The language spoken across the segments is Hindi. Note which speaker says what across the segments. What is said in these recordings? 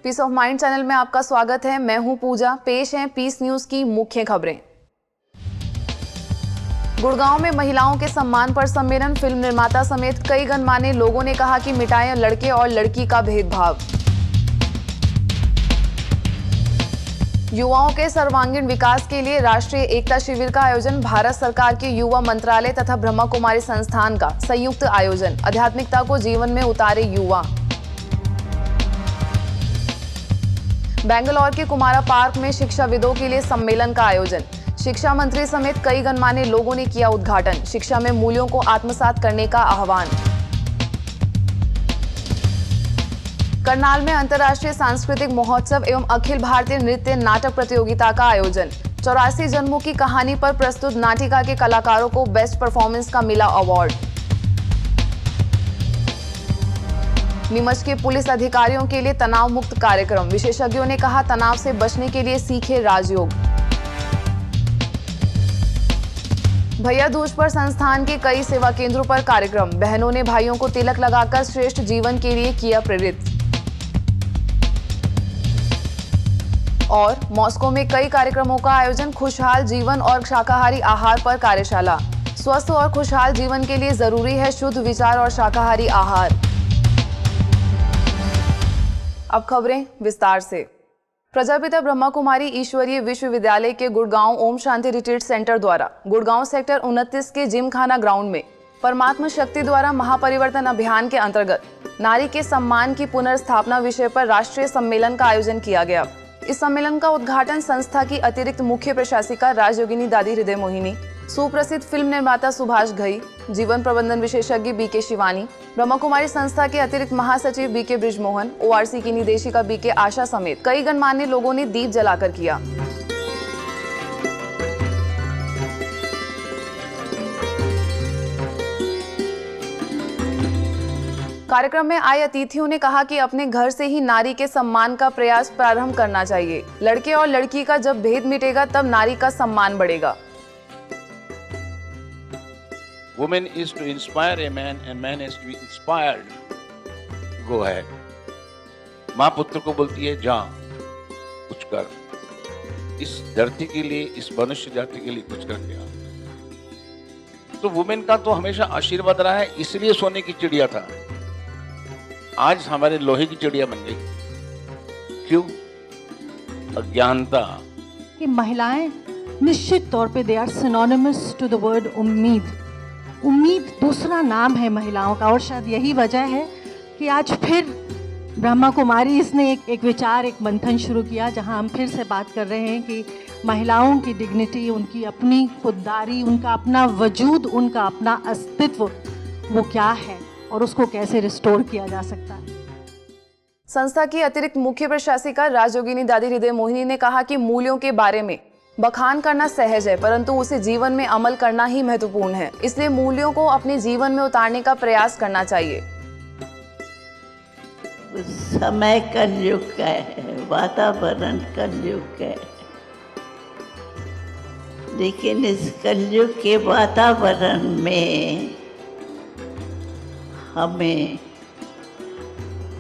Speaker 1: पीस ऑफ माइंड चैनल में आपका स्वागत है। मैं हूं पूजा। पेश हैं पीस न्यूज की मुख्य खबरें। गुड़गांव में महिलाओं के सम्मान पर सम्मेलन। फिल्म निर्माता समेत कई गणमान्य लोगों ने कहा कि मिटाएं लड़के और लड़की का भेदभाव। युवाओं के सर्वांगीण विकास के लिए राष्ट्रीय एकता शिविर का आयोजन। भारत सरकार के युवा मंत्रालय तथा ब्रह्मा कुमारी संस्थान का संयुक्त आयोजन। आध्यात्मिकता को जीवन में उतारे युवा। बेंगलौर के कुमारा पार्क में शिक्षाविदों के लिए सम्मेलन का आयोजन। शिक्षा मंत्री समेत कई गणमान्य लोगों ने किया उद्घाटन। शिक्षा में मूल्यों को आत्मसात करने का आह्वान। करनाल में अंतर्राष्ट्रीय सांस्कृतिक महोत्सव एवं अखिल भारतीय नृत्य नाटक प्रतियोगिता का आयोजन। 84 जन्मों की कहानी पर प्रस्तुत नाटिका के कलाकारों को बेस्ट परफॉर्मेंस का मिला अवार्ड। नीमच के पुलिस अधिकारियों के लिए तनाव मुक्त कार्यक्रम। विशेषज्ञों ने कहा तनाव से बचने के लिए सीखे राजयोग। भैया दूज पर संस्थान के कई सेवा केंद्रों पर कार्यक्रम। बहनों ने भाइयों को तिलक लगाकर श्रेष्ठ जीवन के लिए किया प्रेरित। और मॉस्को में कई कार्यक्रमों का आयोजन। खुशहाल जीवन और शाकाहारी आहार पर कार्यशाला। स्वस्थ और खुशहाल जीवन के लिए जरूरी है शुद्ध विचार और शाकाहारी आहार। अब खबरें विस्तार से। प्रजापिता ब्रह्मा कुमारी ईश्वरीय विश्वविद्यालय के गुड़गांव ओम शांति रिट्रीट सेंटर द्वारा गुड़गांव सेक्टर 29 के जिमखाना ग्राउंड में परमात्मा शक्ति द्वारा महापरिवर्तन अभियान के अंतर्गत नारी के सम्मान की पुनर्स्थापना विषय पर राष्ट्रीय सम्मेलन का आयोजन किया गया। इस सम्मेलन का उद्घाटन संस्था की अतिरिक्त मुख्य प्रशासिका राजयोगिनी दादी हृदय मोहिनी, सुप्रसिद्ध फिल्म निर्माता सुभाष घई, जीवन प्रबंधन विशेषज्ञ बीके शिवानी, ब्रह्मा कुमारी संस्था के अतिरिक्त महासचिव बीके बृजमोहन, ओआरसी की निदेशिका बीके आशा समेत कई गणमान्य लोगों ने दीप जलाकर किया। कार्यक्रम में आए अतिथियों ने कहा कि अपने घर से ही नारी के सम्मान का प्रयास प्रारंभ करना चाहिए। लड़के और लड़की का जब भेद मिटेगा तब नारी का सम्मान बढ़ेगा।
Speaker 2: Woman is to inspire a man and man is to be inspired to go ahead. माँ पुत्र को बोलती है जा कुछ कर, इस धरती के लिए, इस मनुष्य जाति के लिए कुछ करके आ। तो वुमेन का तो हमेशा आशीर्वाद रहा है, इसलिए सोने की चिड़िया था, आज हमारे लोहे की चिड़िया बन गई। क्यों? अज्ञानता।
Speaker 3: कि महिलाएं निश्चित तौर पे they are synonymous to the word उम्मीद। उम्मीद दूसरा नाम है महिलाओं का, और शायद यही वजह है कि आज फिर ब्रह्मा कुमारी इसने एक विचार, एक मंथन शुरू किया जहां हम फिर से बात कर रहे हैं कि महिलाओं की डिग्निटी, उनकी अपनी खुददारी, उनका अपना वजूद, उनका अपना अस्तित्व वो क्या है और उसको कैसे रिस्टोर किया जा सकता है।
Speaker 1: संस्था की अतिरिक्त मुख्य प्रशासिका राजयोगिनी दादी हृदय मोहिनी ने कहा कि मूल्यों के बारे में बखान करना सहज है, परंतु उसे जीवन में अमल करना ही महत्वपूर्ण है। इसलिए मूल्यों को अपने जीवन में उतारने का प्रयास करना चाहिए।
Speaker 4: समय कलयुग का है, वातावरण कलयुग का है, लेकिन इस कलयुग के वातावरण में हमें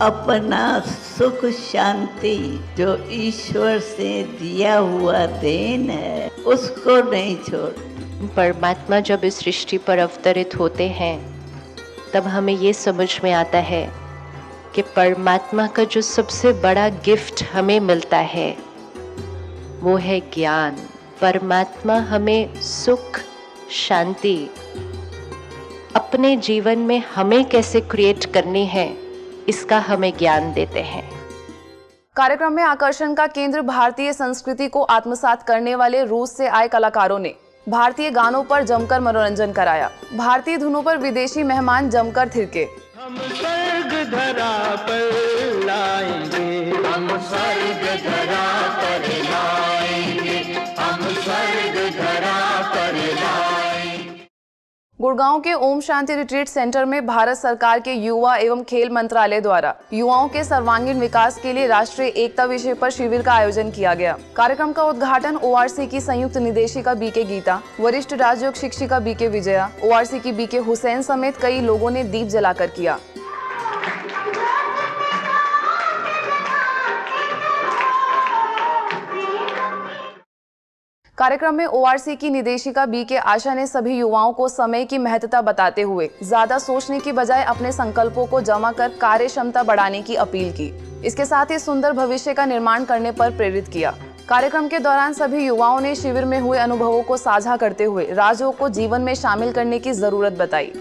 Speaker 4: अपना सुख शांति जो ईश्वर से दिया हुआ देन है उसको नहीं छोड़।
Speaker 5: परमात्मा जब इस सृष्टि पर अवतरित होते हैं तब हमें ये समझ में आता है कि परमात्मा का जो सबसे बड़ा गिफ्ट हमें मिलता है वो है ज्ञान। परमात्मा हमें सुख शांति अपने जीवन में हमें कैसे क्रिएट करनी है इसका हमें ज्ञान देते हैं।
Speaker 1: कार्यक्रम में आकर्षण का केंद्र भारतीय संस्कृति को आत्मसात करने वाले रूस से आए कलाकारों ने भारतीय गानों पर जमकर मनोरंजन कराया। भारतीय धुनों पर विदेशी मेहमान जमकर थिरके।
Speaker 6: हम स्वर्ग धरा पर लाएंगे, हम स्वर्ग धरा पर लाएंगे, हम स्वर्ग धरा पर लाएंगे।
Speaker 1: गुड़गांव के ओम शांति रिट्रीट सेंटर में भारत सरकार के युवा एवं खेल मंत्रालय द्वारा युवाओं के सर्वांगीण विकास के लिए राष्ट्रीय एकता विषय पर शिविर का आयोजन किया गया। कार्यक्रम का उद्घाटन ओआरसी की संयुक्त निदेशिका बीके गीता, वरिष्ठ राजयोग शिक्षिका बीके विजया, ओआरसी की बीके हुसैन समेत कई लोगों ने दीप जलाकर किया। कार्यक्रम में ओआरसी की निदेशिका बीके आशा ने सभी युवाओं को समय की महत्ता बताते हुए ज्यादा सोचने की बजाय अपने संकल्पों को जमा कर कार्य क्षमता बढ़ाने की अपील की। इसके साथ ही सुंदर भविष्य का निर्माण करने पर प्रेरित किया। कार्यक्रम के दौरान सभी युवाओं ने शिविर में हुए अनुभवों को साझा करते हुए राजयोग को जीवन में शामिल करने की जरूरत बताई।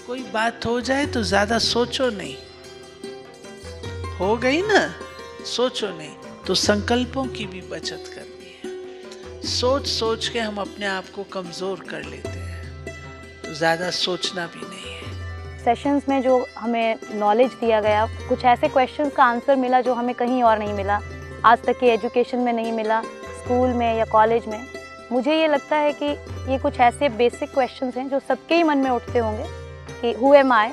Speaker 7: कोई बात हो जाए तो ज्यादा सोचो नहीं, हो गई ना, सोचो नहीं, तो संकल्पों की भी बचत करनी है। सोच सोच के हम अपने आप को कमजोर कर लेते हैं, तो ज्यादा सोचना भी नहीं है।
Speaker 8: सेशंस में जो हमें नॉलेज दिया गया, कुछ ऐसे क्वेश्चंस का आंसर मिला जो हमें कहीं और नहीं मिला, आज तक के एजुकेशन में नहीं मिला, स्कूल में या कॉलेज में। मुझे ये लगता है कि ये कुछ ऐसे बेसिक क्वेश्चंस हैं जो सबके ही मन में उठते होंगे कि who am I,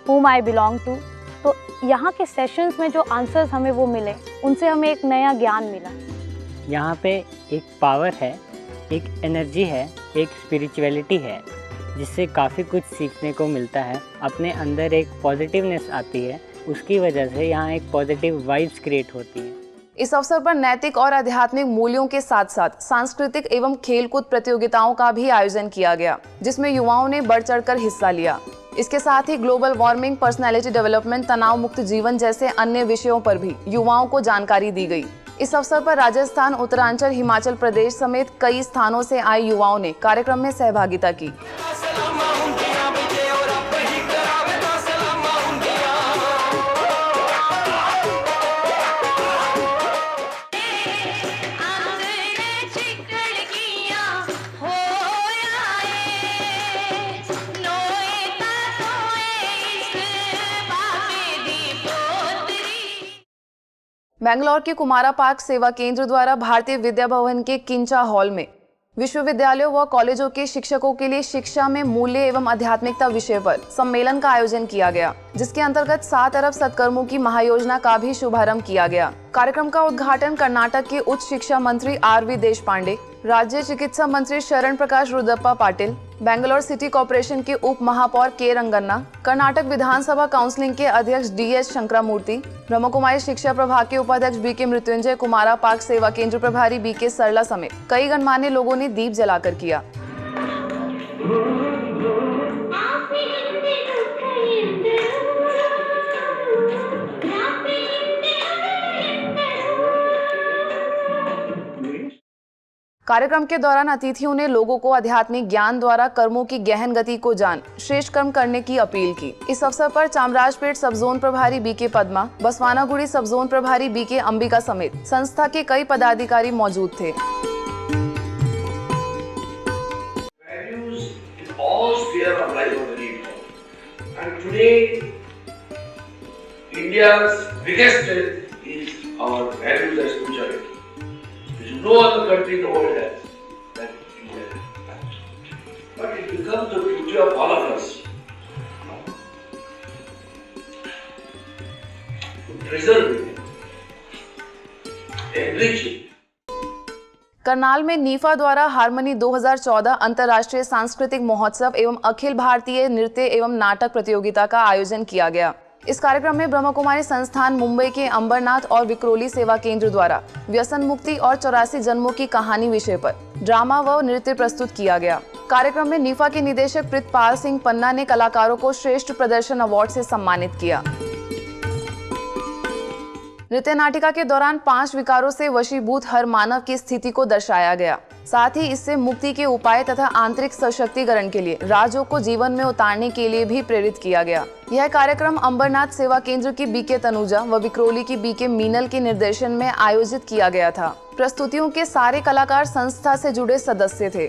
Speaker 8: whom I belong to। तो यहाँ के सेशंस में जो आंसर्स हमें वो मिले, उनसे हमें एक नया ज्ञान मिला।
Speaker 9: यहाँ पे एक पावर है, एक एनर्जी है, एक स्पिरिचुअलिटी है, जिससे काफ़ी कुछ सीखने को मिलता है। अपने अंदर एक पॉजिटिवनेस आती है, उसकी वजह से यहाँ एक पॉजिटिव वाइब्स क्रिएट होती है।
Speaker 1: इस अवसर पर नैतिक और आध्यात्मिक मूल्यों के साथ साथ सांस्कृतिक एवं खेलकूद प्रतियोगिताओं का भी आयोजन किया गया, जिसमें युवाओं ने बढ़ चढ़कर हिस्सा लिया। इसके साथ ही ग्लोबल वार्मिंग, पर्सनैलिटी डेवलपमेंट, तनाव मुक्त जीवन जैसे अन्य विषयों पर भी युवाओं को जानकारी दी गई। इस अवसर पर राजस्थान, उत्तरांचल, हिमाचल प्रदेश समेत कई स्थानों से आए युवाओं ने कार्यक्रम में सहभागिता की। बेंगलोर के कुमारा पार्क सेवा केंद्र द्वारा भारतीय विद्या भवन के किंचा हॉल में विश्वविद्यालयों व कॉलेजों के शिक्षकों के लिए शिक्षा में मूल्य एवं आध्यात्मिकता विषय पर सम्मेलन का आयोजन किया गया, जिसके अंतर्गत 7 अरब सत्कर्मों की महायोजना का भी शुभारंभ किया गया। कार्यक्रम का उद्घाटन कर्नाटक के उच्च शिक्षा मंत्री आर.वी. देशपांडे, राज्य चिकित्सा मंत्री शरण प्रकाश रुद्रप्पा पाटिल, बेंगलोर सिटी कॉर्पोरेशन के उप महापौर के रंगन्ना, कर्नाटक विधानसभा काउंसिलिंग के अध्यक्ष डी.एच. शंकरामूर्ति, ब्रह्मकुमारी शिक्षा प्रभाग के उपाध्यक्ष बी.के. मृत्युंजय, कुमारा पार्क सेवा केंद्र प्रभारी बी.के. सरला समेत कई गणमान्य लोगों ने दीप जलाकर किया। कार्यक्रम के दौरान अतिथियों ने लोगों को आध्यात्मिक ज्ञान द्वारा कर्मों की गहन गति को जान श्रेष्ठ कर्म करने की अपील की। इस अवसर पर चामराजपेट सब जोन प्रभारी बी.के. पद्मा, बसवानागुड़ी सब जोन प्रभारी बी.के. अंबिका समेत संस्था के कई पदाधिकारी मौजूद थे।
Speaker 10: No other country in the world has that India has. But it becomes the duty of all of us to preserve it, enrich it.
Speaker 1: Karnal में नीफा द्वारा हारमनी 2014 अंतर्राष्ट्रीय सांस्कृतिक महोत्सव एवं अखिल भारतीय नृत्य एवं नाटक प्रतियोगिता का आयोजन किया गया। इस कार्यक्रम में ब्रह्मकुमारी संस्थान मुंबई के अंबरनाथ और विक्रोली सेवा केंद्र द्वारा व्यसन मुक्ति और 84 जन्मों की कहानी विषय पर ड्रामा व नृत्य प्रस्तुत किया गया। कार्यक्रम में नीफा के निदेशक प्रीतपाल सिंह पन्ना ने कलाकारों को श्रेष्ठ प्रदर्शन अवार्ड से सम्मानित किया। नृत्य नाटिका के दौरान 5 विकारों से वशीभूत हर मानव की स्थिति को दर्शाया गया। साथ ही इससे मुक्ति के उपाय तथा आंतरिक सशक्तिकरण के लिए राजयोग को जीवन में उतारने के लिए भी प्रेरित किया गया। यह कार्यक्रम अंबरनाथ सेवा केंद्र की बी.के. तनुजा व विक्रोली की बी.के. मीनल के निर्देशन में आयोजित किया गया था। प्रस्तुतियों के सारे कलाकार संस्था से जुड़े सदस्य थे।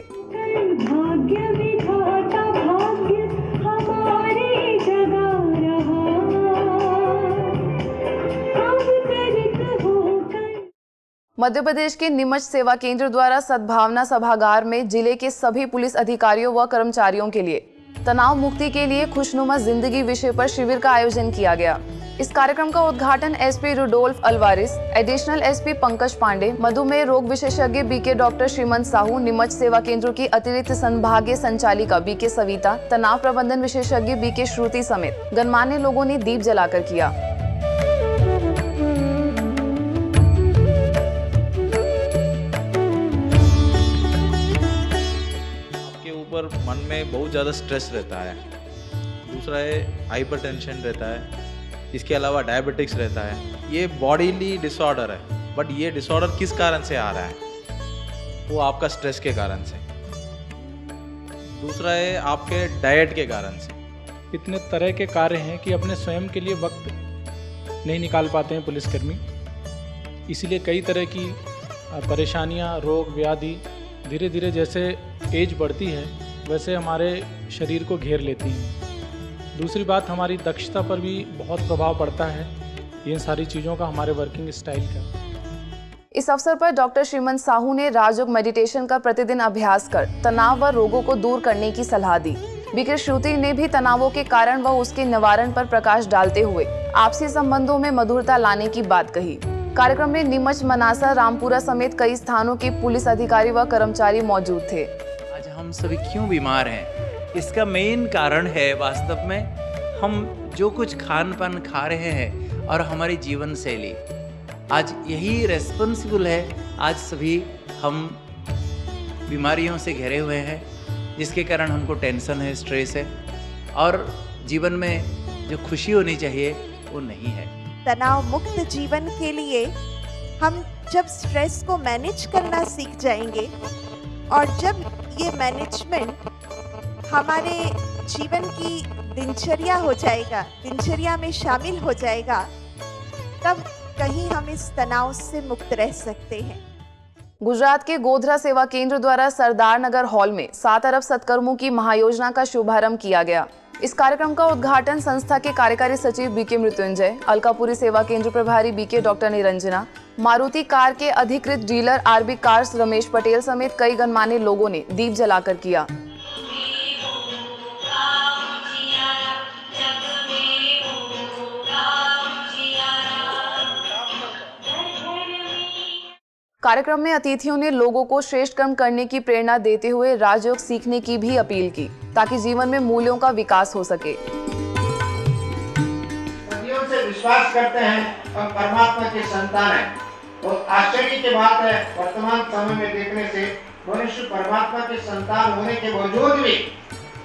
Speaker 1: मध्य प्रदेश के नीमच सेवा केंद्र द्वारा सद्भावना सभागार में जिले के सभी पुलिस अधिकारियों व कर्मचारियों के लिए तनाव मुक्ति के लिए खुशनुमा जिंदगी विषय पर शिविर का आयोजन किया गया। इस कार्यक्रम का उद्घाटन SP Rudolph Alvares, additional SP Pankaj Pandey, मधुमेह रोग विशेषज्ञ बी.के. डॉक्टर श्रीमंत साहू, नीमच सेवा केंद्र की अतिरिक्त संभागीय संचालिका बी.के. सविता, तनाव प्रबंधन विशेषज्ञ बी.के. श्रुति समेत गणमान्य लोगों ने दीप जलाकर किया।
Speaker 11: पर मन में बहुत ज़्यादा स्ट्रेस रहता है। दूसरा है हाइपरटेंशन रहता है, इसके अलावा डायबिटिक्स रहता है। ये बॉडीली डिसऑर्डर है, बट ये डिसऑर्डर किस कारण से आ रहा है? वो आपका स्ट्रेस के कारण से। दूसरा है आपके डाइट के कारण से।
Speaker 12: इतने तरह के कार्य हैं कि अपने स्वयं के लिए वक्त नहीं निकाल पाते हैं पुलिसकर्मी, इसीलिए कई तरह की परेशानियां, रोग व्याधि धीरे धीरे जैसे एज बढ़ती है वैसे हमारे शरीर को घेर लेती हैं। दूसरी बात, हमारी दक्षता पर भी बहुत प्रभाव पड़ता है इन सारी चीज़ों का, हमारे वर्किंग स्टाइल का।
Speaker 1: इस अवसर पर डॉक्टर श्रीमंत साहू ने राजयोग मेडिटेशन का प्रतिदिन अभ्यास कर तनाव व रोगों को दूर करने की सलाह दी। बीके श्रुति ने भी तनावों के कारण व उसके निवारण पर प्रकाश डालते हुए आपसी संबंधों में मधुरता लाने की बात कही। कार्यक्रम में नीमच, मनासा, रामपुरा समेत कई स्थानों के पुलिस अधिकारी व कर्मचारी मौजूद थे।
Speaker 13: आज हम सभी क्यों बीमार हैं? इसका मेन कारण है वास्तव में हम जो कुछ खान पान खा रहे हैं और हमारी जीवन शैली, आज यही रेस्पॉन्सिबल है। आज सभी हम बीमारियों से घिरे हुए हैं, जिसके कारण हमको टेंशन है, स्ट्रेस है और जीवन में जो खुशी होनी चाहिए वो नहीं है।
Speaker 14: तनाव मुक्त जीवन के लिए हम जब स्ट्रेस को मैनेज करना सीख जाएंगे और जब ये मैनेजमेंट हमारे जीवन की दिनचर्या हो जाएगा, दिनचर्या में शामिल हो जाएगा, तब कहीं हम इस तनाव से मुक्त रह सकते हैं।
Speaker 1: गुजरात के गोधरा सेवा केंद्र द्वारा सरदार नगर हॉल में 7 अरब सत्कर्मों की महायोजना का शुभारंभ किया गया। इस कार्यक्रम का उद्घाटन संस्था के कार्यकारी सचिव बीके मृत्युंजय, अलकापुरी सेवा केंद्र प्रभारी BK doctor Niranjana, Maruti car के अधिकृत dealer RB cars Ramesh Patel समेत कई गणमान्य लोगों ने दीप जलाकर किया। कार्यक्रम में अतिथियों ने लोगों को श्रेष्ठ कर्म करने की प्रेरणा देते हुए राजयोग सीखने की भी अपील की, ताकि जीवन में मूल्यों का विकास हो सके।
Speaker 15: सदियों से विश्वास करते हैं और परमात्मा के संतान हैं। तो आश्चर्य की बात है, वर्तमान समय में देखने से मनुष्य परमात्मा के संतान होने के बावजूद भी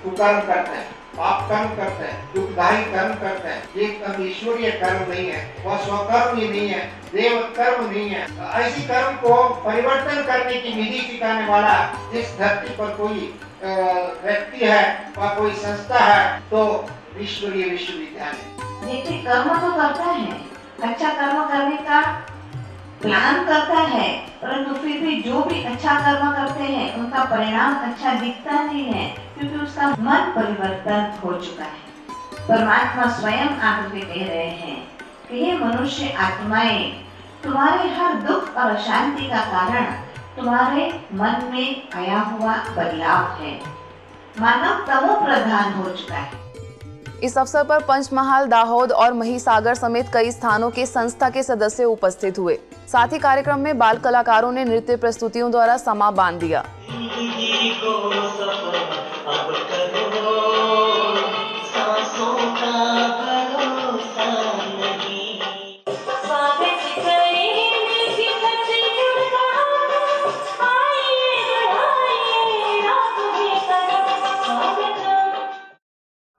Speaker 15: कुकर्म करते हैं, पाप कर्म करते हैं, दुखदायी कर्म करते हैं। ये ईश्वरीय कर्म नहीं है, वह स्वकर्म ही नहीं है, देव कर्म नहीं है। ऐसी कर्म को परिवर्तन करने की विधि सिखाने वाला इस धरती पर कोई व्यक्ति है व कोई संस्था है तो ईश्वरीय विश्वविद्यालय।
Speaker 4: देखिए, कर्म तो करता है, अच्छा कर्म करने का प्लान करता है, परंतु फिर भी जो भी अच्छा कर्म करते हैं उनका परिणाम अच्छा दिखता नहीं है, क्योंकि उसका मन परिवर्तन हो चुका है। परमात्मा स्वयं आकर के कह रहे हैं कि हे मनुष्य आत्माएं, तुम्हारे हर दुख और अशांति का कारण तुम्हारे मन में आया हुआ बदलाव है। मानव तमो प्रधान हो चुका है।
Speaker 1: इस अवसर पर पंचमहाल, दाहोद और महिसागर समेत कई स्थानों के संस्था के सदस्य उपस्थित हुए। साथ ही कार्यक्रम में बाल कलाकारों ने नृत्य प्रस्तुतियों द्वारा समा बांध दिया।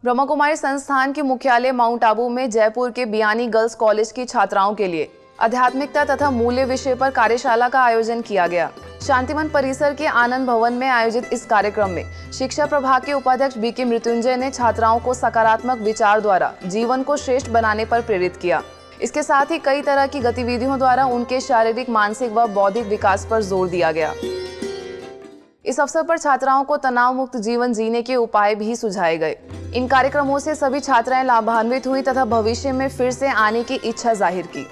Speaker 1: ब्रह्मा कुमारी संस्थान के मुख्यालय माउंट आबू में जयपुर के बियानी गर्ल्स कॉलेज की छात्राओं के लिए आध्यात्मिकता तथा मूल्य विषय पर कार्यशाला का आयोजन किया गया। शांतिवन परिसर के आनंद भवन में आयोजित इस कार्यक्रम में शिक्षा प्रभाग के उपाध्यक्ष बीके मृत्युंजय ने छात्राओं को सकारात्मक विचार द्वारा जीवन को श्रेष्ठ बनाने पर प्रेरित किया। इसके साथ ही कई तरह की गतिविधियों द्वारा उनके शारीरिक, मानसिक व बौद्धिक विकास पर जोर दिया गया। इस अवसर पर छात्राओं को तनाव मुक्त जीवन जीने के उपाय भी सुझाए गए। इन कार्यक्रमों से सभी छात्राएं लाभान्वित हुई तथा भविष्य में फिर से आने की इच्छा जाहिर की।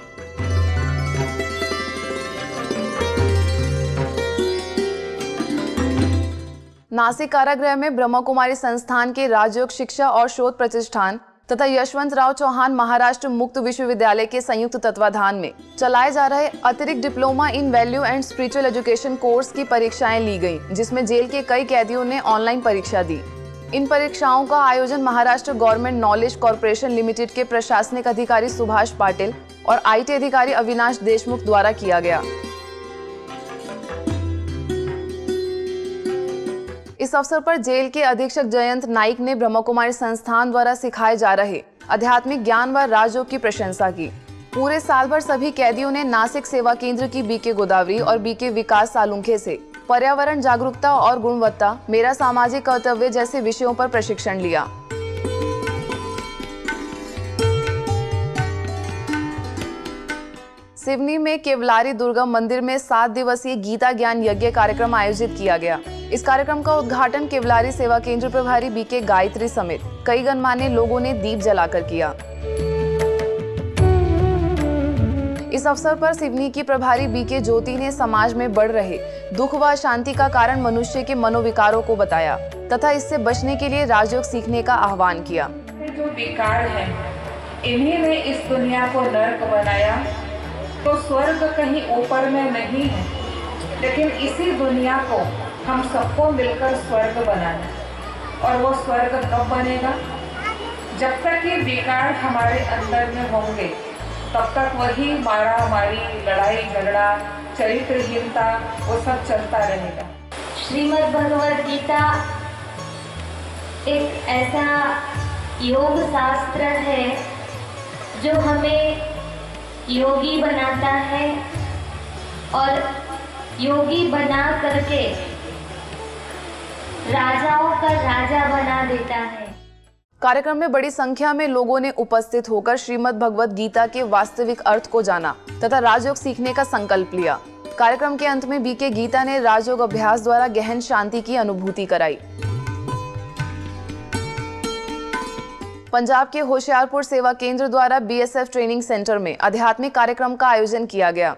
Speaker 1: नासिक कारागृह में ब्रह्मा कुमारी संस्थान के राजयोग शिक्षा और शोध प्रतिष्ठान तथा यशवंतराव चौहान महाराष्ट्र मुक्त विश्वविद्यालय के संयुक्त तत्वाधान में चलाए जा रहे अतिरिक्त diploma in value and spiritual education course की परीक्षाएं ली गईं, जिसमें जेल के कई कैदियों ने ऑनलाइन परीक्षा दी। इन परीक्षाओं का आयोजन Maharashtra government knowledge corporation limited के प्रशासनिक अधिकारी सुभाष पाटिल और IT अधिकारी अविनाश देशमुख द्वारा किया गया। इस इस अवसर पर जेल के अधीक्षक जयंत नाइक ने ब्रह्मा कुमारी संस्थान द्वारा सिखाए जा रहे आध्यात्मिक ज्ञान व राजयोग की प्रशंसा की। पूरे साल भर सभी कैदियों ने नासिक सेवा केंद्र की बीके गोदावरी और बीके विकास सालुंखे से पर्यावरण जागरूकता और गुणवत्ता, मेरा सामाजिक कर्तव्य जैसे विषयों पर प्रशिक्षण लिया। सिवनी में केवलारी दुर्गा मंदिर में 7 दिवसीय गीता ज्ञान यज्ञ कार्यक्रम आयोजित किया गया। इस कार्यक्रम का उद्घाटन केवलारी सेवा केंद्र प्रभारी बीके गायत्री समेत कई गणमान्य लोगों ने दीप जलाकर किया। इस अवसर पर सिवनी की प्रभारी बीके ज्योति ने समाज में बढ़ रहे दुख व अशांति का कारण मनुष्य के मनोविकारों को बताया तथा इससे बचने के लिए राजयोग सीखने का आह्वान किया।
Speaker 16: जो विकार है, इन्हीं ने इस दुनिया को नर्क बनाया, तो स्वर्ग कहीं ऊपर में नहीं है, लेकिन इसी दुनिया को हम सबको मिलकर स्वर्ग बनाना। और वो स्वर्ग कब बनेगा? जब तक ये विकार हमारे अंदर में होंगे तब तक वही मारामारी, लड़ाई झगड़ा, चरित्रहीनता वो सब चलता रहेगा।
Speaker 17: श्रीमद् भगवद गीता एक ऐसा योग शास्त्र है जो हमें योगी बनाता है और योगी बना करके राजाओं का राजा बना देता है।
Speaker 1: कार्यक्रम में बड़ी संख्या में लोगों ने उपस्थित होकर श्रीमद् भगवद गीता के वास्तविक अर्थ को जाना तथा राजयोग सीखने का संकल्प लिया। कार्यक्रम के अंत में बीके गीता ने राजयोग अभ्यास द्वारा गहन शांति की अनुभूति कराई। पंजाब के होशियारपुर सेवा केंद्र द्वारा बीएसएफ ट्रेनिंग सेंटर में आध्यात्मिक कार्यक्रम का आयोजन किया गया।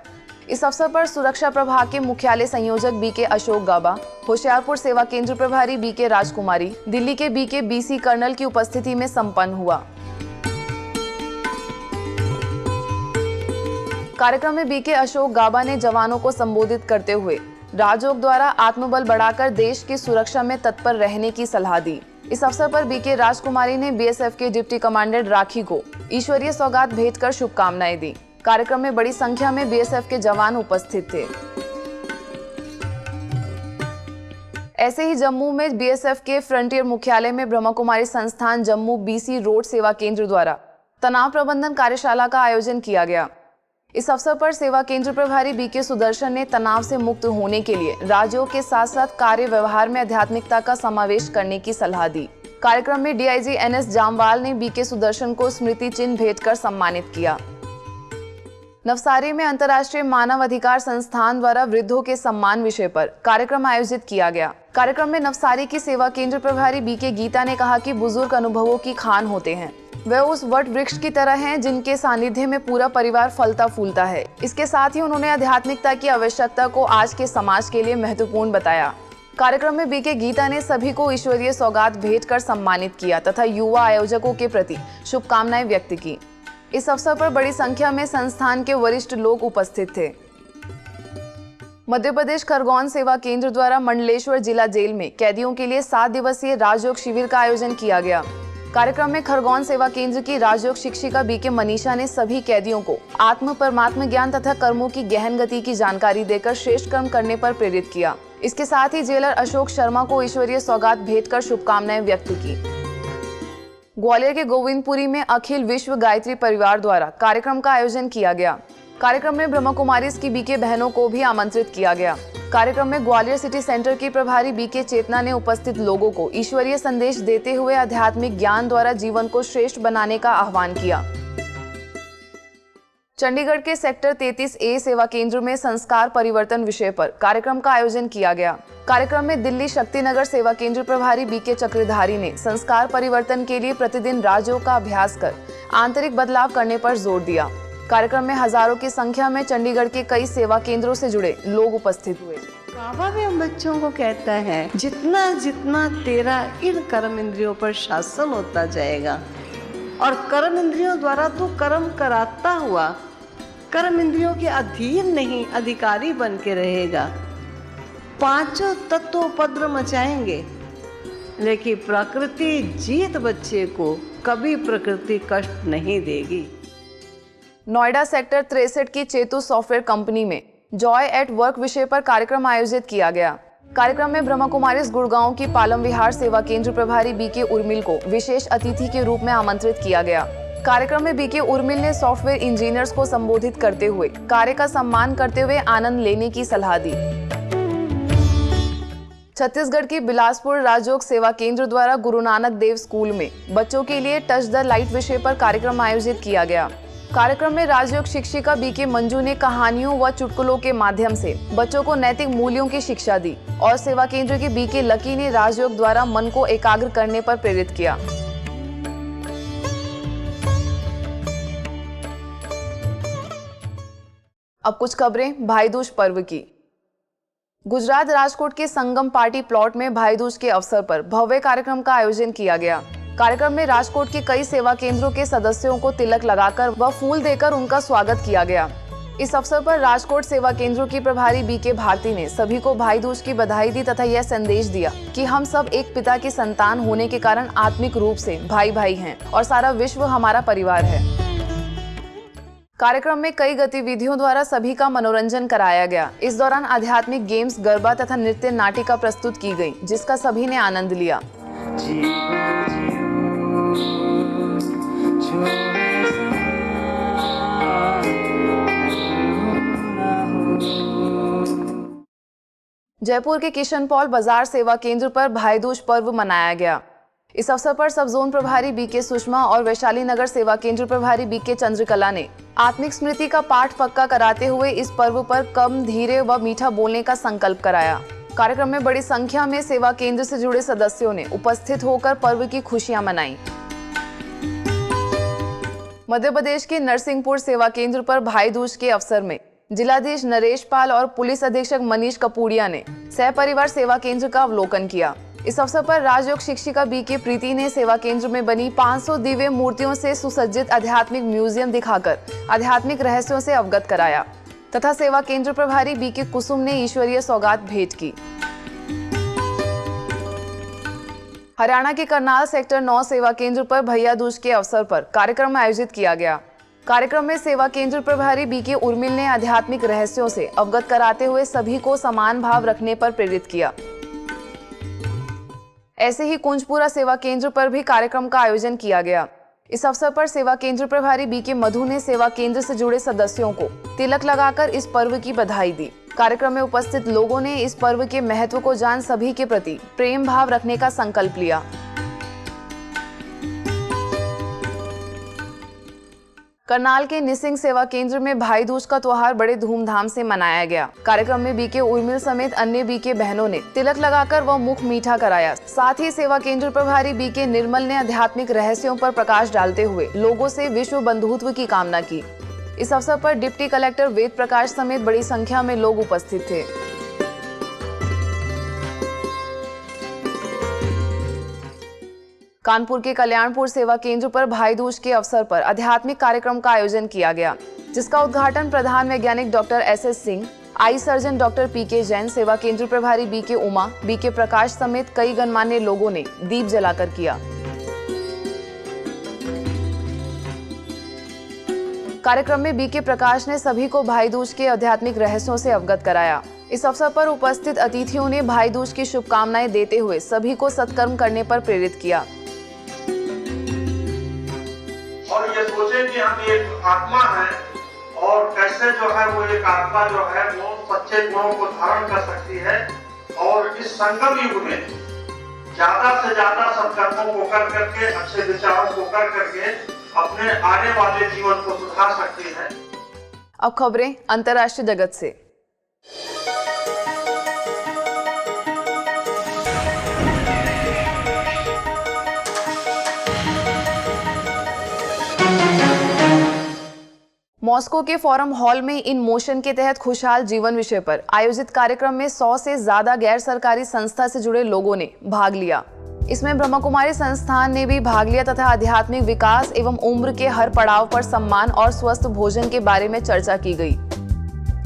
Speaker 1: इस अवसर पर सुरक्षा प्रभाग के मुख्यालय संयोजक बीके अशोक गाबा, होशियारपुर सेवा केंद्र प्रभारी बीके राजकुमारी, दिल्ली के बीके बीसी कर्नल की उपस्थिति में संपन्न हुआ। कार्यक्रम में बीके अशोक गाबा ने जवानों को संबोधित करते हुए राजयोग द्वारा आत्मबल बढ़ाकर देश की सुरक्षा में तत्पर रहने की सलाह दी। इस अवसर पर बीके राजकुमारी ने बीएसएफ के डिप्टी कमांडेंट राखी को ईश्वरीय सौगात भेंट कर शुभकामनाएं दी। कार्यक्रम में बड़ी संख्या में बीएसएफ के जवान उपस्थित थे। ऐसे ही जम्मू में बीएसएफ के फ्रंटियर मुख्यालय में ब्रह्मा कुमारी संस्थान जम्मू बीसी रोड सेवा केंद्र द्वारा तनाव प्रबंधन कार्यशाला का आयोजन किया गया। इस अवसर पर सेवा केंद्र प्रभारी बीके सुदर्शन ने तनाव से मुक्त होने के लिए राजयोग के साथ साथ कार्य व्यवहार में आध्यात्मिकता का समावेश करने की सलाह दी। कार्यक्रम में डीआईजी एनएस जामवाल ने बीके सुदर्शन को स्मृति चिन्ह भेंट कर सम्मानित किया। नवसारी में अंतर्राष्ट्रीय मानव अधिकार संस्थान द्वारा वृद्धों के सम्मान विषय पर कार्यक्रम आयोजित किया गया। कार्यक्रम में नवसारी की सेवा केंद्र प्रभारी बीके गीता ने कहा कि बुजुर्ग अनुभवों की खान होते हैं। वे उस वट वृक्ष की तरह हैं जिनके सानिध्य में पूरा परिवार फलता फूलता है। इसके साथ ही उन्होंने आध्यात्मिकता की आवश्यकता को आज के समाज के लिए महत्वपूर्ण बताया। कार्यक्रम में बीके गीता ने सभी को ईश्वरीय सौगात भेंट कर सम्मानित किया तथा युवा आयोजकों के प्रति शुभकामनाएं व्यक्त की। इस अवसर पर बड़ी संख्या में संस्थान के वरिष्ठ लोग उपस्थित थे। मध्य प्रदेश खरगोन सेवा केंद्र द्वारा मंडलेश्वर जिला जेल में कैदियों के लिए 7 दिवसीय राजयोग शिविर का आयोजन किया गया। कार्यक्रम में खरगोन सेवा केंद्र की राजयोग शिक्षिका बीके मनीषा ने सभी कैदियों को आत्म परमात्म ज्ञान तथा कर्मों की गहन गति की जानकारी देकर श्रेष्ठ कर्म करने पर प्रेरित किया। इसके साथ ही जेलर अशोक शर्मा को ईश्वरीय सौगात भेंट कर शुभकामनाएं व्यक्त की। ग्वालियर के गोविंदपुरी में अखिल विश्व गायत्री परिवार द्वारा कार्यक्रम का आयोजन किया गया। कार्यक्रम में ब्रह्मा कुमारीज की बीके बहनों को भी आमंत्रित किया गया। कार्यक्रम में ग्वालियर सिटी सेंटर की प्रभारी बीके चेतना ने उपस्थित लोगों को ईश्वरीय संदेश देते हुए आध्यात्मिक ज्ञान द्वारा जीवन को श्रेष्ठ बनाने का आह्वान किया। चंडीगढ़ के सेक्टर 33A सेवा केंद्र में संस्कार परिवर्तन विषय पर कार्यक्रम का आयोजन किया गया। कार्यक्रम में दिल्ली शक्तिनगर सेवा केंद्र प्रभारी बीके चक्रधारी ने संस्कार परिवर्तन के लिए प्रतिदिन राजयोग का अभ्यास कर आंतरिक बदलाव करने पर जोर दिया। कार्यक्रम में हजारों की संख्या में चंडीगढ़ के कई सेवा केंद्रों से जुड़े लोग उपस्थित हुए।
Speaker 18: बाबा भी हम बच्चों को कहता है, जितना जितना तेरा इन कर्म इंद्रियों पर शासन होता जाएगा और कर्म इंद्रियों द्वारा तू कर्म कराता हुआ कर्म इंद्रियों के अधीन नहीं अधिकारी बन के रहेगा। पांचों तत्व उपद्रव मचाएंगे, लेकिन प्रकृति जीत बच्चे को कभी प्रकृति कष्ट नहीं देगी।
Speaker 1: नोएडा सेक्टर 63 की चेतु सॉफ्टवेयर कंपनी में जॉय एट वर्क विषय पर कार्यक्रम आयोजित किया गया। कार्यक्रम में ब्रह्मा कुमारीज गुड़गांव की पालम विहार सेवा केंद्र प्रभारी बीके उर्मिल को विशेष अतिथि के रूप में आमंत्रित किया गया। कार्यक्रम में बीके उर्मिल ने सॉफ्टवेयर इंजीनियर्स को संबोधित करते हुए कार्य का सम्मान करते हुए आनंद लेने की सलाह दी। छत्तीसगढ़ की बिलासपुर राजयोग सेवा केंद्र द्वारा गुरु नानक देव स्कूल में बच्चों के लिए टच द लाइट विषय पर कार्यक्रम आयोजित किया गया। कार्यक्रम में राजयोग शिक्षिका बीके मंजू ने कहानियों व चुटकुलों के माध्यम से बच्चों को नैतिक मूल्यों की शिक्षा दी और सेवा केंद्र के बीके लकी ने राजयोग द्वारा मन को एकाग्र करने पर प्रेरित किया। अब कुछ खबरें भाई दूज पर्व की। गुजरात राजकोट के संगम पार्टी प्लॉट में भाई दूज के अवसर पर भव्य कार्यक्रम का आयोजन किया गया। कार्यक्रम में राजकोट के कई सेवा केंद्रों के सदस्यों को तिलक लगाकर व फूल देकर उनका स्वागत किया गया। इस अवसर पर राजकोट सेवा केंद्रों की प्रभारी बीके भारती ने सभी को भाई दूज की बधाई दी तथा यह संदेश दिया कि हम सब एक पिता की संतान होने के कारण आत्मिक रूप से भाई भाई हैं और सारा विश्व हमारा परिवार है। कार्यक्रम में कई गतिविधियों द्वारा सभी का मनोरंजन कराया गया। इस दौरान आध्यात्मिक गेम्स, गरबा तथा नृत्य नाटिका प्रस्तुत की गई, जिसका सभी ने आनंद लिया। जयपुर के किशन पॉल बाजार सेवा केंद्र पर भाई दूज पर्व मनाया गया। इस अवसर पर सब जोन प्रभारी बीके सुषमा और वैशाली नगर सेवा केंद्र प्रभारी बीके चंद्रकला ने आत्मिक स्मृति का पाठ पक्का कराते हुए इस पर्व पर कम, धीरे व मीठा बोलने का संकल्प कराया। कार्यक्रम में बड़ी संख्या में सेवा केंद्र से जुड़े सदस्यों ने उपस्थित होकर पर्व की खुशियां मनाई। मध्य प्रदेश के नरसिंहपुर सेवा केंद्र पर भाई दूज के अवसर में जिलाधीश नरेश पाल और पुलिस अधीक्षक मनीष कपूड़िया ने सहपरिवार सेवा केंद्र का अवलोकन किया। इस अवसर पर राजयोग शिक्षिका बीके प्रीति ने सेवा केंद्र में बनी 500 दिव्य मूर्तियों से सुसज्जित आध्यात्मिक म्यूजियम दिखाकर आध्यात्मिक रहस्यों से अवगत कराया तथा सेवा केंद्र प्रभारी बीके कुसुम ने ईश्वरीय सौगात भेंट की। हरियाणा के करनाल सेक्टर 9 सेवा केंद्र पर भैया दूज के अवसर पर कार्यक्रम आयोजित किया गया। कार्यक्रम में सेवा केंद्र प्रभारी बीके उर्मिल ने आध्यात्मिक रहस्यों से अवगत कराते हुए सभी को समान भाव रखने पर प्रेरित किया। ऐसे ही कुंजपुरा सेवा केंद्र पर भी कार्यक्रम का आयोजन किया गया। इस अवसर पर सेवा केंद्र प्रभारी बीके मधु ने सेवा केंद्र से जुड़े सदस्यों को तिलक लगाकर इस पर्व की बधाई दी। कार्यक्रम में उपस्थित लोगों ने इस पर्व के महत्व को जान सभी के प्रति प्रेम भाव रखने का संकल्प लिया। करनाल के निसिंग सेवा केंद्र में भाई दूज का त्योहार बड़े धूमधाम से मनाया गया। कार्यक्रम में बीके उर्मिल समेत अन्य बीके बहनों ने तिलक लगाकर व मुख मीठा कराया। साथ ही सेवा केंद्र प्रभारी बीके निर्मल ने आध्यात्मिक रहस्यों पर प्रकाश डालते हुए लोगों से विश्व बंधुत्व की कामना की। इस अवसर पर डिप्टी कलेक्टर वेद प्रकाश समेत बड़ी संख्या में लोग उपस्थित थे। कानपुर के कल्याणपुर सेवा केंद्र पर भाई दूज के अवसर पर आध्यात्मिक कार्यक्रम का आयोजन किया गया, जिसका उद्घाटन प्रधान वैज्ञानिक doctor SS. Singh, eye surgeon doctor PK. Jain, सेवा केंद्र प्रभारी बीके उमा, बीके प्रकाश समेत कई गणमान्य लोगों ने दीप जलाकर किया। कार्यक्रम में बीके प्रकाश ने सभी को भाई दूज के आध्यात्मिक रहस्यों से अवगत कराया। इस अवसर पर उपस्थित अतिथियों ने भाई दूज की शुभकामनाएं देते हुए सभी को सत्कर्म करने पर प्रेरित किया।
Speaker 15: और ये सोचे कि हम एक आत्मा है और कैसे जो है वो एक आत्मा जो है वो सच्चे गुणों को धारण कर सकती है और इस संगम युग में ज्यादा से ज्यादा सत्कर्मों को कर करके, अच्छे विचारों को कर करके अपने आने वाले जीवन को सुधार सकती है।
Speaker 1: अब खबरें अंतर्राष्ट्रीय जगत से। मॉस्को के फोरम हॉल में इन मोशन के तहत खुशहाल जीवन विषय पर आयोजित कार्यक्रम में 100 से ज्यादा गैर सरकारी संस्था से जुड़े लोगों ने भाग लिया। इसमें ब्रह्मा कुमारी संस्थान ने भी भाग लिया तथा आध्यात्मिक विकास एवं उम्र के हर पड़ाव पर सम्मान और स्वस्थ भोजन के बारे में चर्चा की गई।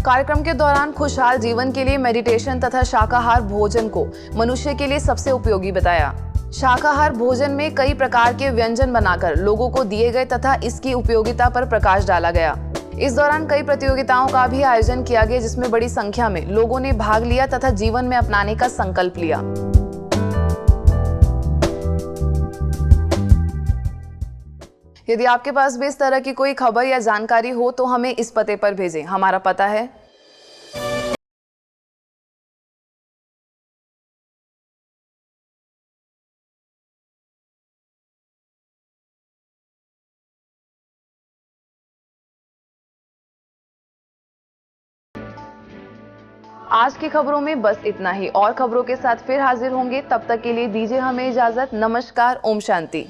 Speaker 1: कार्यक्रम के दौरान खुशहाल जीवन के लिए मेडिटेशन तथा शाकाहार भोजन को मनुष्य के लिए सबसे उपयोगी बताया। शाकाहार भोजन में कई प्रकार के व्यंजन बनाकर लोगों को दिए गए तथा इसकी उपयोगिता पर प्रकाश डाला गया। इस दौरान कई प्रतियोगिताओं का भी आयोजन किया गया, जिसमें बड़ी संख्या में लोगों ने भाग लिया तथा जीवन में अपनाने का संकल्प लिया। यदि आपके पास भी इस तरह की कोई खबर या जानकारी हो तो हमें इस पते पर भेजें। हमारा पता है आज की खबरों में बस इतना ही। और खबरों के साथ फिर हाजिर होंगे, तब तक के लिए दीजिए हमें इजाजत। नमस्कार, ओम शांति।